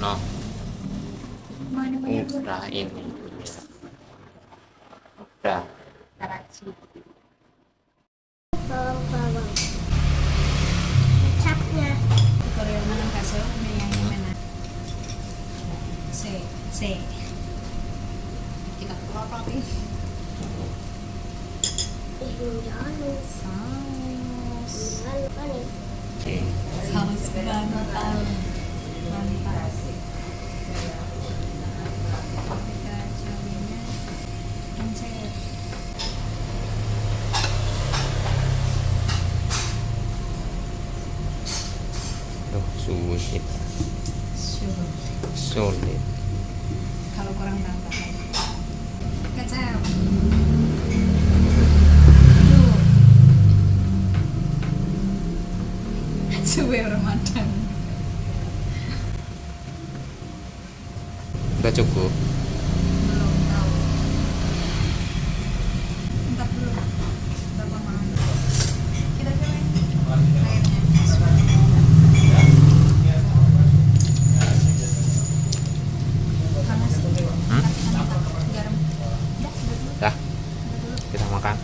Noh, Mana punya gue? udah ini. Udah. Karachi. Bawang-bawang. Kecapnya. Korea mana kasih yang mana? C. Kita kelopak nih. Jangan. Saus. Jangan nih. Oke. Saus bantal. Mantap. Kita cabenya encer. Tuh, sulit. Sulit. Kalau kurang tambah kecap. Suwe Ramadan. Udah cukup. Belum tahu. Entah dulu. Berapa mahal? Kita cobain airnya. Panas. Hmm? Garam. Udah dulu. Dah, Udah dulu. kita makan.